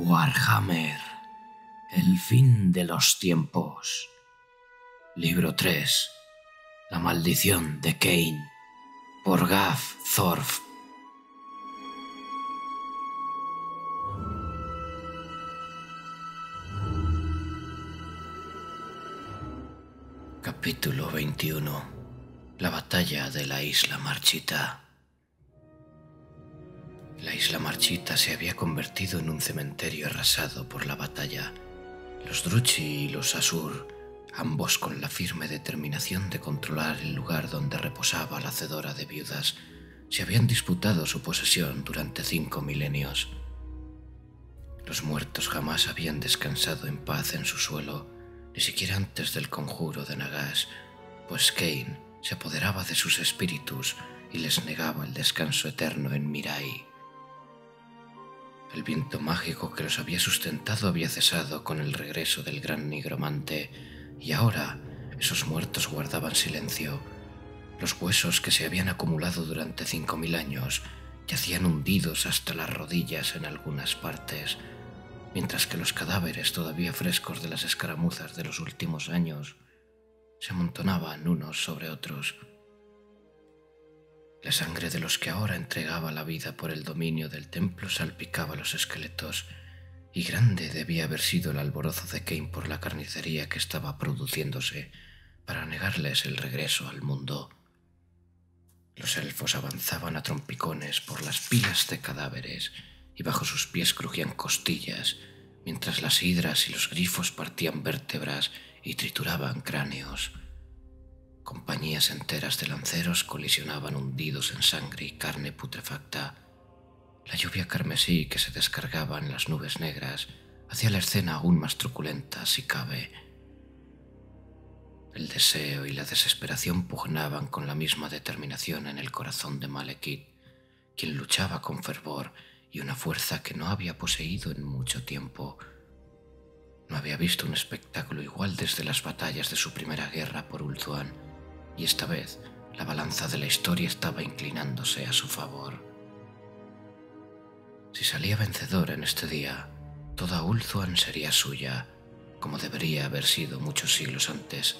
Warhammer, el fin de los tiempos. Libro 3. La maldición de Khaine, por Gav Thorf. Capítulo 21. La batalla de la Isla Marchita. La Isla Marchita se había convertido en un cementerio arrasado por la batalla. Los Druchi y los Asur, ambos con la firme determinación de controlar el lugar donde reposaba la hacedora de viudas, se habían disputado su posesión durante 5 milenios. Los muertos jamás habían descansado en paz en su suelo, ni siquiera antes del conjuro de Nagash, pues Khaine se apoderaba de sus espíritus y les negaba el descanso eterno en Mirai. El viento mágico que los había sustentado había cesado con el regreso del gran nigromante, y ahora esos muertos guardaban silencio. Los huesos que se habían acumulado durante 5000 años yacían hundidos hasta las rodillas en algunas partes, mientras que los cadáveres todavía frescos de las escaramuzas de los últimos años se amontonaban unos sobre otros. La sangre de los que ahora entregaba la vida por el dominio del templo salpicaba los esqueletos, y grande debía haber sido el alborozo de Khaine por la carnicería que estaba produciéndose para negarles el regreso al mundo. Los elfos avanzaban a trompicones por las pilas de cadáveres, y bajo sus pies crujían costillas, mientras las hidras y los grifos partían vértebras y trituraban cráneos. Compañías enteras de lanceros colisionaban hundidos en sangre y carne putrefacta. La lluvia carmesí que se descargaba en las nubes negras hacía la escena aún más truculenta, si cabe. El deseo y la desesperación pugnaban con la misma determinación en el corazón de Malekith, quien luchaba con fervor y una fuerza que no había poseído en mucho tiempo. No había visto un espectáculo igual desde las batallas de su primera guerra por Ulthuan, y esta vez la balanza de la historia estaba inclinándose a su favor. Si salía vencedor en este día, toda Ulthuan sería suya, como debería haber sido muchos siglos antes.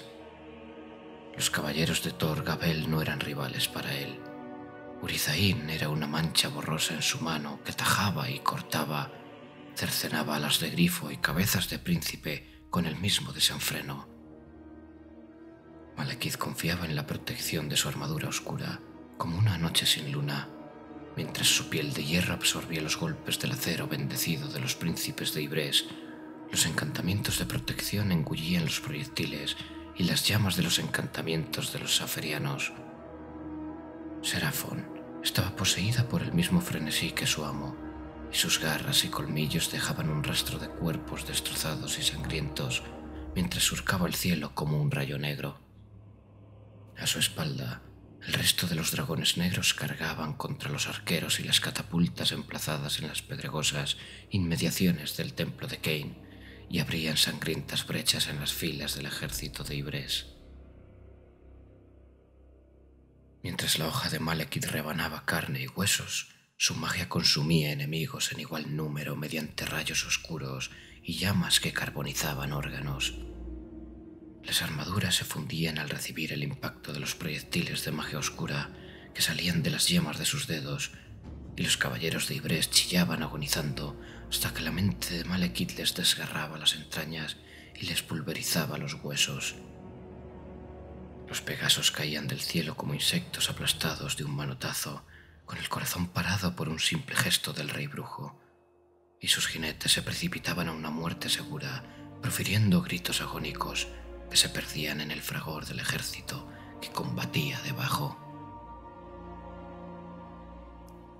Los caballeros de Tor Gabel no eran rivales para él. Urizain era una mancha borrosa en su mano que tajaba y cortaba, cercenaba alas de grifo y cabezas de príncipe con el mismo desenfreno. Malekith confiaba en la protección de su armadura oscura, como una noche sin luna, mientras su piel de hierro absorbía los golpes del acero bendecido de los príncipes de Ibres. Los encantamientos de protección engullían los proyectiles y las llamas de los encantamientos de los saferianos. Serafon estaba poseída por el mismo frenesí que su amo, y sus garras y colmillos dejaban un rastro de cuerpos destrozados y sangrientos mientras surcaba el cielo como un rayo negro. A su espalda, el resto de los dragones negros cargaban contra los arqueros y las catapultas emplazadas en las pedregosas inmediaciones del templo de Khaine y abrían sangrientas brechas en las filas del ejército de Ibres. Mientras la hoja de Malekith rebanaba carne y huesos, su magia consumía enemigos en igual número mediante rayos oscuros y llamas que carbonizaban órganos. Las armaduras se fundían al recibir el impacto de los proyectiles de magia oscura que salían de las yemas de sus dedos, y los caballeros de Ibres chillaban agonizando hasta que la mente de Malekith les desgarraba las entrañas y les pulverizaba los huesos. Los pegasos caían del cielo como insectos aplastados de un manotazo, con el corazón parado por un simple gesto del rey brujo, y sus jinetes se precipitaban a una muerte segura, profiriendo gritos agónicos que se perdían en el fragor del ejército que combatía debajo.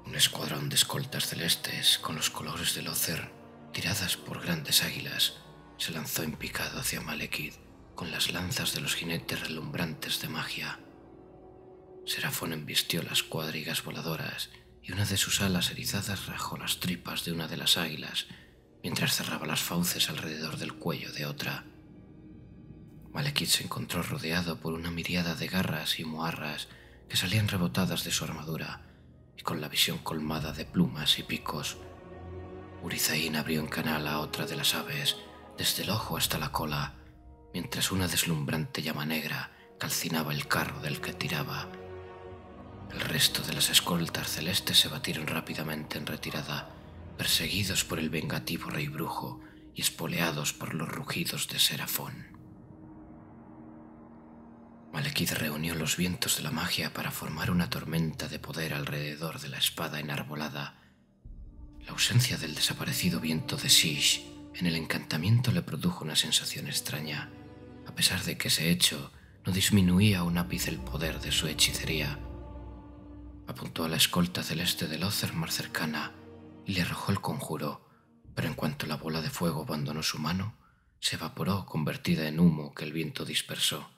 Un escuadrón de escoltas celestes con los colores del Ócer, tiradas por grandes águilas, se lanzó en picado hacia Malekith con las lanzas de los jinetes relumbrantes de magia. Serafón embistió las cuadrigas voladoras y una de sus alas erizadas rajó las tripas de una de las águilas mientras cerraba las fauces alrededor del cuello de otra. Malekith se encontró rodeado por una miríada de garras y moarras que salían rebotadas de su armadura y con la visión colmada de plumas y picos. Urizain abrió en canal a otra de las aves, desde el ojo hasta la cola, mientras una deslumbrante llama negra calcinaba el carro del que tiraba. El resto de las escoltas celestes se batieron rápidamente en retirada, perseguidos por el vengativo rey brujo y espoleados por los rugidos de Serafón. Malekith reunió los vientos de la magia para formar una tormenta de poder alrededor de la espada enarbolada. La ausencia del desaparecido viento de Sish en el encantamiento le produjo una sensación extraña, a pesar de que ese hecho no disminuía un ápice el poder de su hechicería. Apuntó a la escolta celeste del Ócer más cercana y le arrojó el conjuro, pero en cuanto la bola de fuego abandonó su mano, se evaporó convertida en humo que el viento dispersó.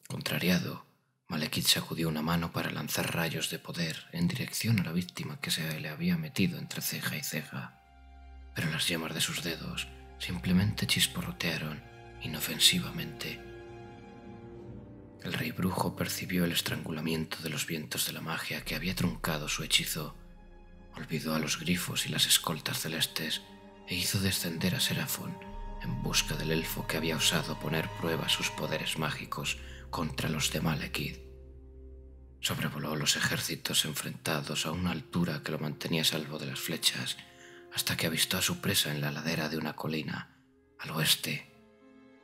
Contrariado, Malekith sacudió una mano para lanzar rayos de poder en dirección a la víctima que se le había metido entre ceja y ceja, pero las yemas de sus dedos simplemente chisporrotearon inofensivamente. El rey brujo percibió el estrangulamiento de los vientos de la magia que había truncado su hechizo, olvidó a los grifos y las escoltas celestes e hizo descender a Serafón en busca del elfo que había osado poner prueba sus poderes mágicos contra los de Malekith. Sobrevoló los ejércitos enfrentados a una altura que lo mantenía a salvo de las flechas, hasta que avistó a su presa en la ladera de una colina, al oeste.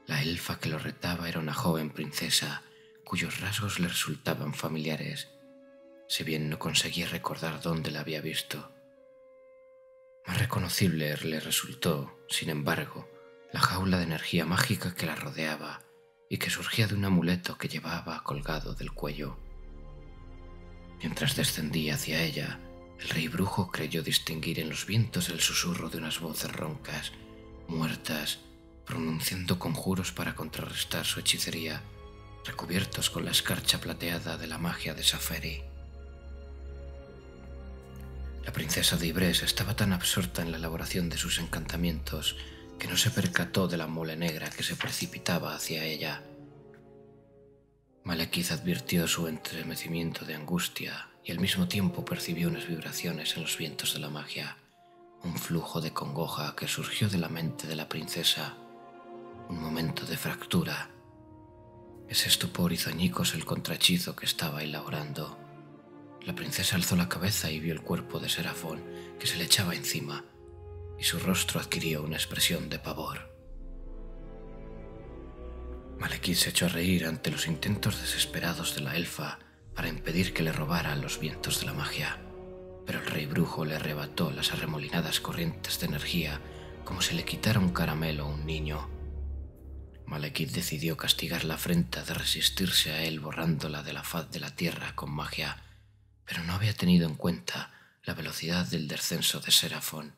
La elfa que lo retaba era una joven princesa, cuyos rasgos le resultaban familiares, si bien no conseguía recordar dónde la había visto. Más reconocible le resultó, sin embargo, la jaula de energía mágica que la rodeaba y que surgía de un amuleto que llevaba colgado del cuello. Mientras descendía hacia ella, el rey brujo creyó distinguir en los vientos el susurro de unas voces roncas, muertas, pronunciando conjuros para contrarrestar su hechicería, recubiertos con la escarcha plateada de la magia de Saferi. La princesa de Ibrés estaba tan absorta en la elaboración de sus encantamientos que no se percató de la mole negra que se precipitaba hacia ella. Malekith advirtió su estremecimiento de angustia y al mismo tiempo percibió unas vibraciones en los vientos de la magia, un flujo de congoja que surgió de la mente de la princesa, un momento de fractura. Ese estupor hizo añicos el contrahechizo que estaba elaborando. La princesa alzó la cabeza y vio el cuerpo de Serafón que se le echaba encima, y su rostro adquirió una expresión de pavor. Malekith se echó a reír ante los intentos desesperados de la elfa para impedir que le robaran los vientos de la magia, pero el rey brujo le arrebató las arremolinadas corrientes de energía como si le quitara un caramelo a un niño. Malekith decidió castigar la afrenta de resistirse a él borrándola de la faz de la tierra con magia, pero no había tenido en cuenta la velocidad del descenso de Serafón.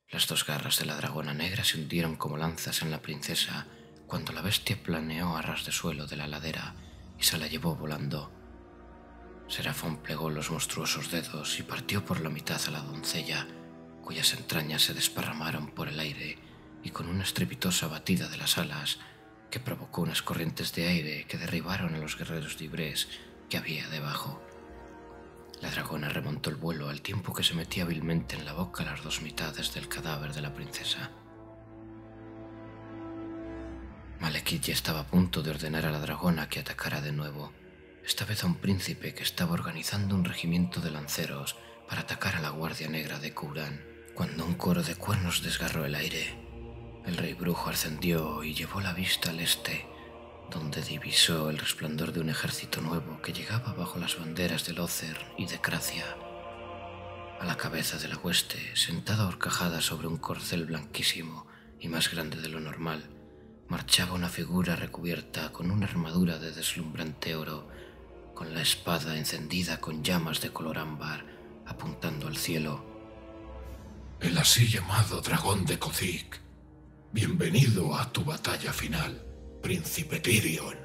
Las dos garras de la dragona negra se hundieron como lanzas en la princesa cuando la bestia planeó a ras de suelo de la ladera y se la llevó volando. Serafón plegó los monstruosos dedos y partió por la mitad a la doncella, cuyas entrañas se desparramaron por el aire y con una estrepitosa batida de las alas que provocó unas corrientes de aire que derribaron a los guerreros de Ibrés que había debajo. La dragona remontó el vuelo al tiempo que se metía hábilmente en la boca las dos mitades del cadáver de la princesa. Malekith ya estaba a punto de ordenar a la dragona que atacara de nuevo, esta vez a un príncipe que estaba organizando un regimiento de lanceros para atacar a la Guardia Negra de Khura'in, cuando un coro de cuernos desgarró el aire. El rey brujo ascendió y llevó la vista al este, donde divisó el resplandor de un ejército nuevo que llegaba bajo las banderas del Ócer y de Cracia. A la cabeza de la hueste, sentada horcajada sobre un corcel blanquísimo y más grande de lo normal, marchaba una figura recubierta con una armadura de deslumbrante oro, con la espada encendida con llamas de color ámbar, apuntando al cielo. El así llamado dragón de Kozik. Bienvenido a tu batalla final, príncipe Tyrion.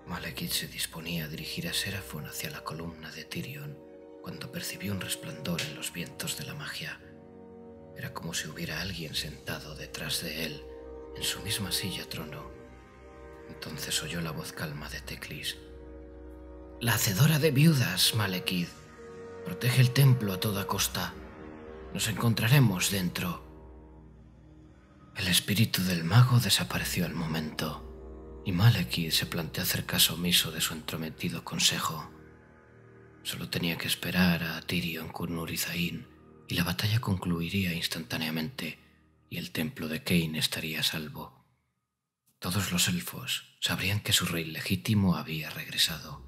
Malekith se disponía a dirigir a Serafón hacia la columna de Tyrion cuando percibió un resplandor en los vientos de la magia. Era como si hubiera alguien sentado detrás de él, en su misma silla trono. Entonces oyó la voz calma de Teclis. «La hacedora de viudas, Malekith. Protege el templo a toda costa. Nos encontraremos dentro. El espíritu del mago desapareció al momento, y Malekith se planteó hacer caso omiso de su entrometido consejo. Solo tenía que esperar a Tyrion con Urizain, y la batalla concluiría instantáneamente, y el templo de Cain estaría a salvo. Todos los elfos sabrían que su rey legítimo había regresado.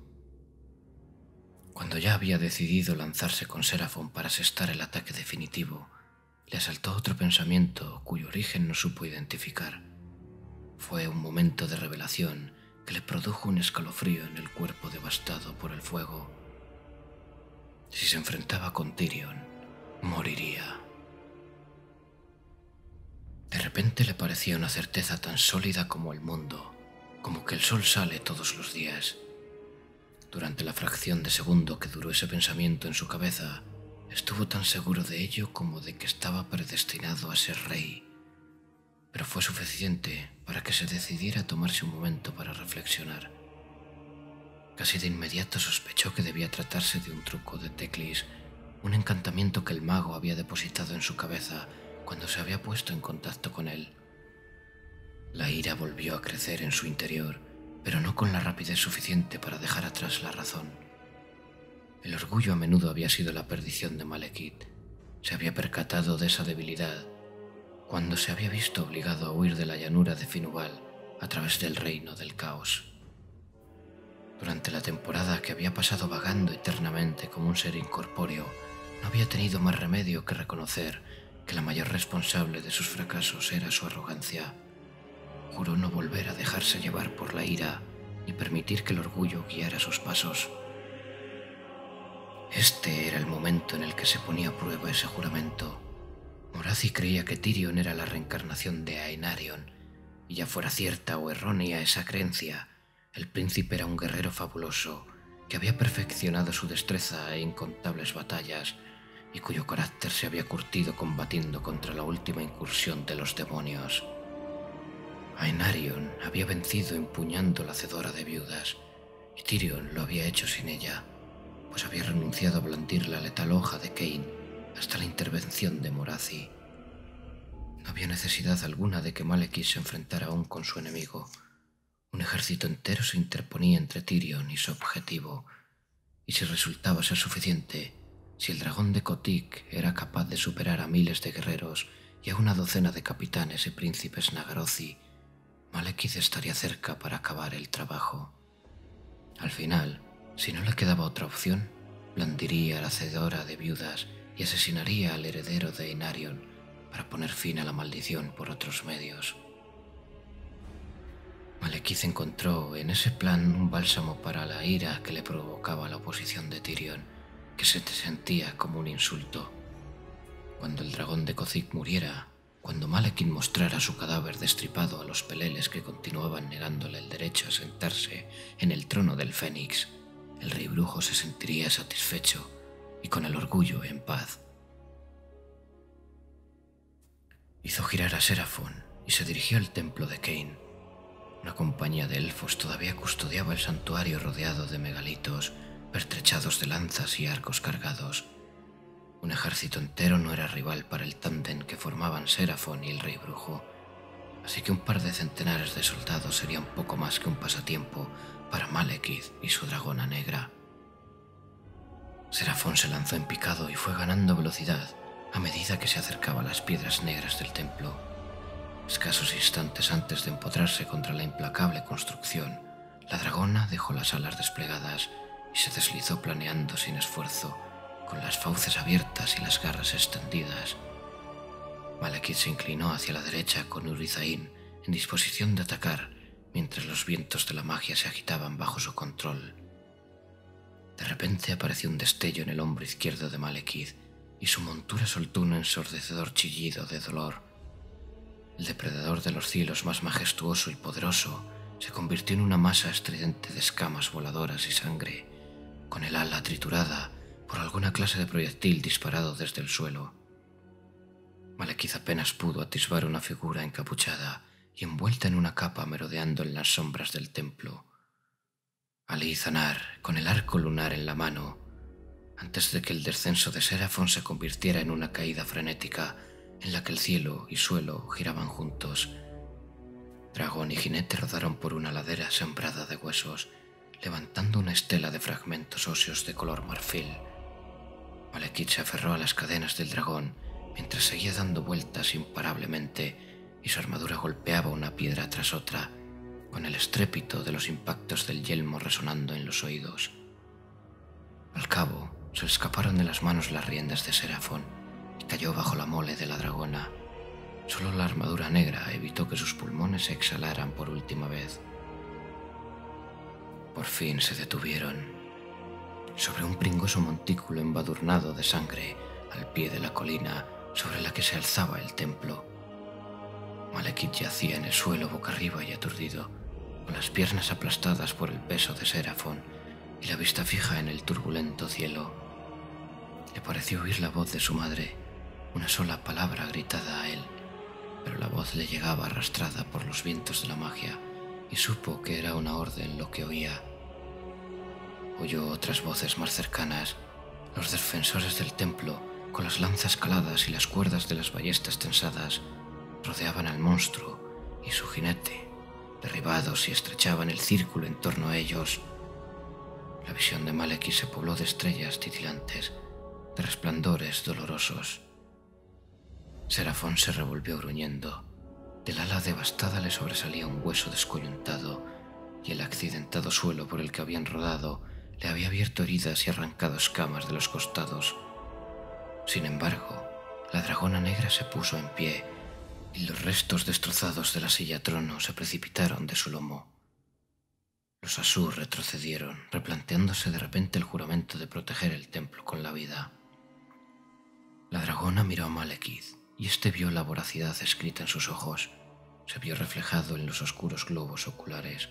Cuando ya había decidido lanzarse con Seraphon para asestar el ataque definitivo, le asaltó otro pensamiento cuyo origen no supo identificar. Fue un momento de revelación que le produjo un escalofrío en el cuerpo devastado por el fuego. Si se enfrentaba con Tyrion, moriría. De repente le parecía una certeza tan sólida como el mundo, como que el sol sale todos los días. Durante la fracción de segundo que duró ese pensamiento en su cabeza, estuvo tan seguro de ello como de que estaba predestinado a ser rey. Pero fue suficiente para que se decidiera a tomarse un momento para reflexionar. Casi de inmediato sospechó que debía tratarse de un truco de Teclis, un encantamiento que el mago había depositado en su cabeza cuando se había puesto en contacto con él. La ira volvió a crecer en su interior, pero no con la rapidez suficiente para dejar atrás la razón. El orgullo a menudo había sido la perdición de Malekith. Se había percatado de esa debilidad cuando se había visto obligado a huir de la llanura de Finuval a través del reino del caos. Durante la temporada que había pasado vagando eternamente como un ser incorpóreo, no había tenido más remedio que reconocer que la mayor responsable de sus fracasos era su arrogancia. Juró no volver a dejarse llevar por la ira ni permitir que el orgullo guiara sus pasos. Este era el momento en el que se ponía a prueba ese juramento. Morathi creía que Tyrion era la reencarnación de Aenarion, y ya fuera cierta o errónea esa creencia, el príncipe era un guerrero fabuloso que había perfeccionado su destreza en incontables batallas y cuyo carácter se había curtido combatiendo contra la última incursión de los demonios. Aenarion había vencido empuñando la hacedora de viudas, y Tyrion lo había hecho sin ella, pues había renunciado a blandir la letal hoja de Cain hasta la intervención de Morathi. No había necesidad alguna de que Malekith se enfrentara aún con su enemigo. Un ejército entero se interponía entre Tyrion y su objetivo, y si resultaba ser suficiente, si el dragón de Kotyk era capaz de superar a miles de guerreros y a una docena de capitanes y príncipes Nagarothi, Malekith estaría cerca para acabar el trabajo. Al final, si no le quedaba otra opción, blandiría a la hacedora de viudas y asesinaría al heredero de Aenarion para poner fin a la maldición por otros medios. Malekith encontró en ese plan un bálsamo para la ira que le provocaba la oposición de Tyrion, que se sentía como un insulto. Cuando el dragón de Kotyk muriera, cuando Malekith mostrara su cadáver destripado a los peleles que continuaban negándole el derecho a sentarse en el trono del Fénix, el rey brujo se sentiría satisfecho y con el orgullo en paz. Hizo girar a Seraphon y se dirigió al templo de Cain. Una compañía de elfos todavía custodiaba el santuario rodeado de megalitos, pertrechados de lanzas y arcos cargados. Un ejército entero no era rival para el tándem que formaban Seraphon y el rey brujo, así que un par de centenares de soldados serían poco más que un pasatiempo para Malekith y su dragona negra. Seraphon se lanzó en picado y fue ganando velocidad a medida que se acercaba a las piedras negras del templo. Escasos instantes antes de empotrarse contra la implacable construcción, la dragona dejó las alas desplegadas y se deslizó planeando sin esfuerzo, con las fauces abiertas y las garras extendidas. Malekith se inclinó hacia la derecha con Urizain en disposición de atacar, mientras los vientos de la magia se agitaban bajo su control. De repente apareció un destello en el hombro izquierdo de Malekith y su montura soltó un ensordecedor chillido de dolor. El depredador de los cielos más majestuoso y poderoso se convirtió en una masa estridente de escamas voladoras y sangre, con el ala triturada por alguna clase de proyectil disparado desde el suelo. Malekith apenas pudo atisbar una figura encapuchada y envuelta en una capa merodeando en las sombras del templo. Ali Zanar, con el arco lunar en la mano, antes de que el descenso de Seraphon se convirtiera en una caída frenética en la que el cielo y suelo giraban juntos. Dragón y jinete rodaron por una ladera sembrada de huesos, levantando una estela de fragmentos óseos de color marfil. Malekith se aferró a las cadenas del dragón mientras seguía dando vueltas imparablemente y su armadura golpeaba una piedra tras otra, con el estrépito de los impactos del yelmo resonando en los oídos. Al cabo, se le escaparon de las manos las riendas de Seraphon y cayó bajo la mole de la dragona. Solo la armadura negra evitó que sus pulmones se exhalaran por última vez. Por fin se detuvieron. Sobre un pringoso montículo embadurnado de sangre, al pie de la colina sobre la que se alzaba el templo, Malekith yacía en el suelo boca arriba y aturdido, con las piernas aplastadas por el peso de Seraphon y la vista fija en el turbulento cielo. Le pareció oír la voz de su madre, una sola palabra gritada a él, pero la voz le llegaba arrastrada por los vientos de la magia y supo que era una orden lo que oía. Oyó otras voces más cercanas, los defensores del templo, con las lanzas caladas y las cuerdas de las ballestas tensadas, rodeaban al monstruo y su jinete, derribados y estrechaban el círculo en torno a ellos. La visión de Malekith se pobló de estrellas titilantes, de resplandores dolorosos. Seraphon se revolvió gruñendo. Del ala devastada le sobresalía un hueso descoyuntado, y el accidentado suelo por el que habían rodado le había abierto heridas y arrancado escamas de los costados. Sin embargo, la dragona negra se puso en pie, y los restos destrozados de la silla trono se precipitaron de su lomo. Los Asur retrocedieron, replanteándose de repente el juramento de proteger el templo con la vida. La dragona miró a Malekith, y éste vio la voracidad escrita en sus ojos. Se vio reflejado en los oscuros globos oculares,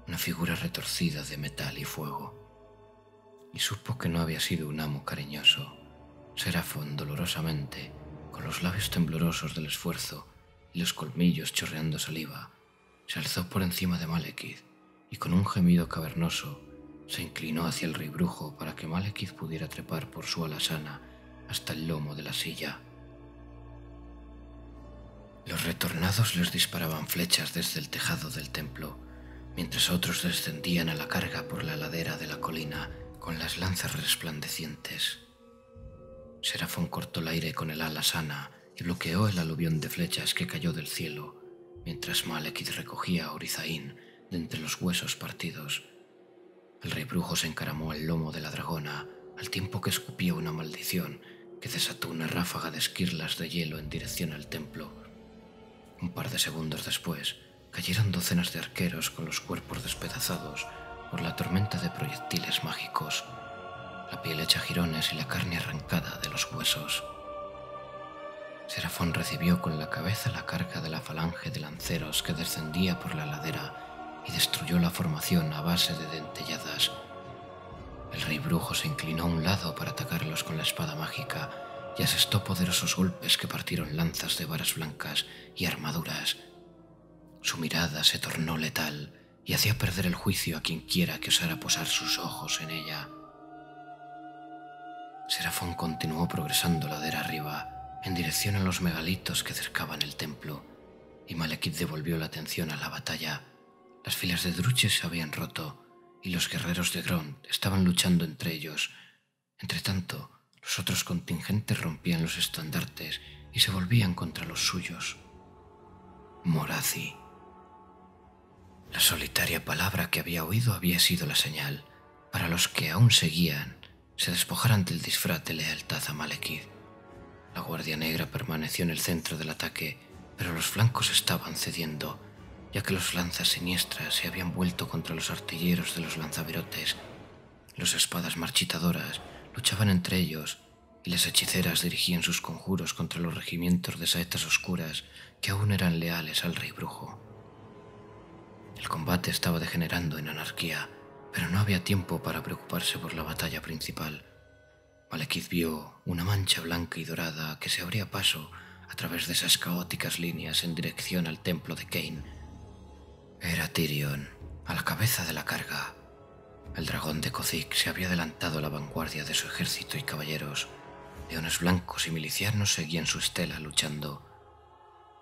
una figura retorcida de metal y fuego. Y supo que no había sido un amo cariñoso. Seraphon, dolorosamente, con los labios temblorosos del esfuerzo y los colmillos chorreando saliva, se alzó por encima de Malekith y con un gemido cavernoso se inclinó hacia el rey brujo para que Malekith pudiera trepar por su ala sana hasta el lomo de la silla. Los retornados les disparaban flechas desde el tejado del templo, mientras otros descendían a la carga por la ladera de la colina con las lanzas resplandecientes. Seraphon cortó el aire con el ala sana y bloqueó el aluvión de flechas que cayó del cielo, mientras Malekith recogía a Orizaín de entre los huesos partidos. El rey brujo se encaramó al lomo de la dragona, al tiempo que escupía una maldición que desató una ráfaga de esquirlas de hielo en dirección al templo. Un par de segundos después, cayeron docenas de arqueros con los cuerpos despedazados por la tormenta de proyectiles mágicos, la piel hecha jirones y la carne arrancada de los huesos. Seraphon recibió con la cabeza la carga de la falange de lanceros que descendía por la ladera y destruyó la formación a base de dentelladas. El rey brujo se inclinó a un lado para atacarlos con la espada mágica y asestó poderosos golpes que partieron lanzas de varas blancas y armaduras. Su mirada se tornó letal y hacía perder el juicio a quien quiera que osara posar sus ojos en ella. Seraphon continuó progresando ladera arriba, en dirección a los megalitos que cercaban el templo, y Malekith devolvió la atención a la batalla. Las filas de druches se habían roto, y los guerreros de Grond estaban luchando entre ellos. Entretanto, los otros contingentes rompían los estandartes y se volvían contra los suyos. Morathi. La solitaria palabra que había oído había sido la señal para los que aún seguían se despojaran del disfraz de lealtad a Malekith. La Guardia Negra permaneció en el centro del ataque, pero los flancos estaban cediendo, ya que los lanzas siniestras se habían vuelto contra los artilleros de los lanzavirotes. Los espadas marchitadoras luchaban entre ellos, y las hechiceras dirigían sus conjuros contra los regimientos de saetas oscuras que aún eran leales al rey brujo. El combate estaba degenerando en anarquía, pero no había tiempo para preocuparse por la batalla principal. Malekith vio una mancha blanca y dorada que se abría paso a través de esas caóticas líneas en dirección al templo de Cain. Era Tyrion, a la cabeza de la carga. El dragón de Kozik se había adelantado a la vanguardia de su ejército y caballeros. Leones blancos y milicianos seguían su estela luchando.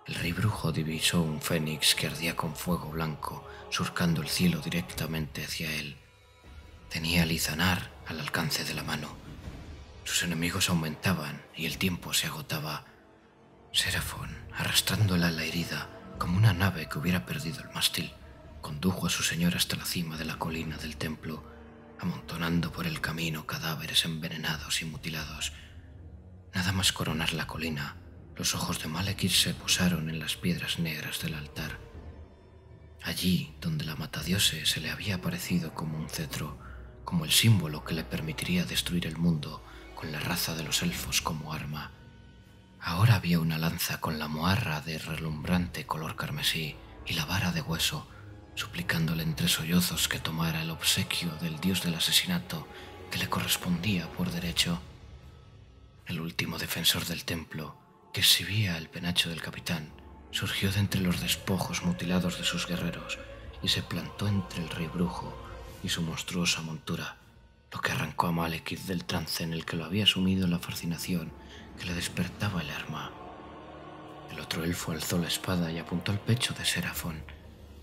El rey brujo divisó un fénix que ardía con fuego blanco, surcando el cielo directamente hacia él. Tenía a Lizanar al alcance de la mano. Sus enemigos aumentaban y el tiempo se agotaba. Serafón, arrastrando el ala herida como una nave que hubiera perdido el mástil, condujo a su señor hasta la cima de la colina del templo, amontonando por el camino cadáveres envenenados y mutilados. Nada más coronar la colina, los ojos de Malekith se posaron en las piedras negras del altar. Allí, donde la matadiose se le había aparecido como un cetro, como el símbolo que le permitiría destruir el mundo con la raza de los elfos como arma. Ahora había una lanza con la moarra de relumbrante color carmesí y la vara de hueso, suplicándole entre sollozos que tomara el obsequio del dios del asesinato que le correspondía por derecho. El último defensor del templo, que exhibía el penacho del capitán, surgió de entre los despojos mutilados de sus guerreros y se plantó entre el rey brujo y su monstruosa montura, lo que arrancó a Malekith del trance en el que lo había sumido la fascinación que le despertaba el arma. El otro elfo alzó la espada y apuntó al pecho de Serafón.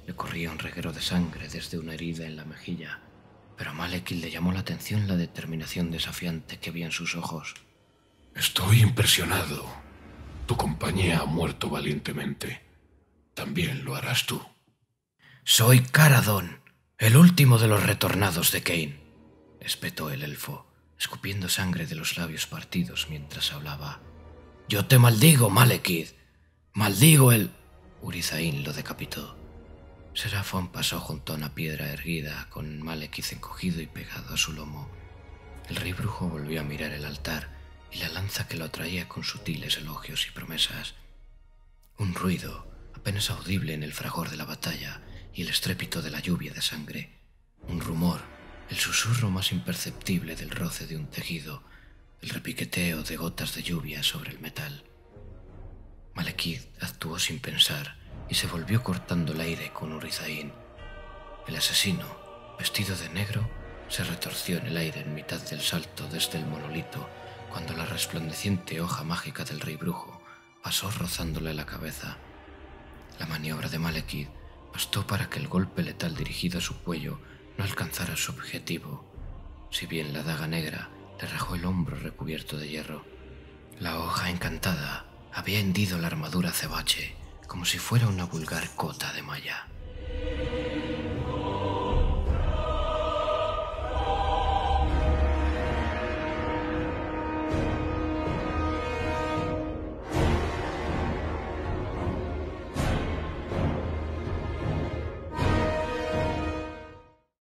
Le corría un reguero de sangre desde una herida en la mejilla, pero a Malekith le llamó la atención la determinación desafiante que había en sus ojos. Estoy impresionado. Tu compañía ha muerto valientemente. También lo harás tú. Soy Caradón, el último de los retornados de Cain, espetó el elfo, escupiendo sangre de los labios partidos mientras hablaba. Yo te maldigo, Malekith. Maldigo el... Urizaín lo decapitó. Serafón pasó junto a una piedra erguida con Malekith encogido y pegado a su lomo. El rey brujo volvió a mirar el altar y la lanza que lo atraía con sutiles elogios y promesas. Un ruido, apenas audible en el fragor de la batalla y el estrépito de la lluvia de sangre. Un rumor, el susurro más imperceptible del roce de un tejido, el repiqueteo de gotas de lluvia sobre el metal. Malekith actuó sin pensar y se volvió cortando el aire con Urizaín. El asesino, vestido de negro, se retorció en el aire en mitad del salto desde el monolito cuando la resplandeciente hoja mágica del rey brujo pasó rozándole la cabeza. La maniobra de Malekith bastó para que el golpe letal dirigido a su cuello no alcanzara su objetivo, si bien la daga negra le rajó el hombro recubierto de hierro. La hoja encantada había hendido la armadura cebache como si fuera una vulgar cota de malla.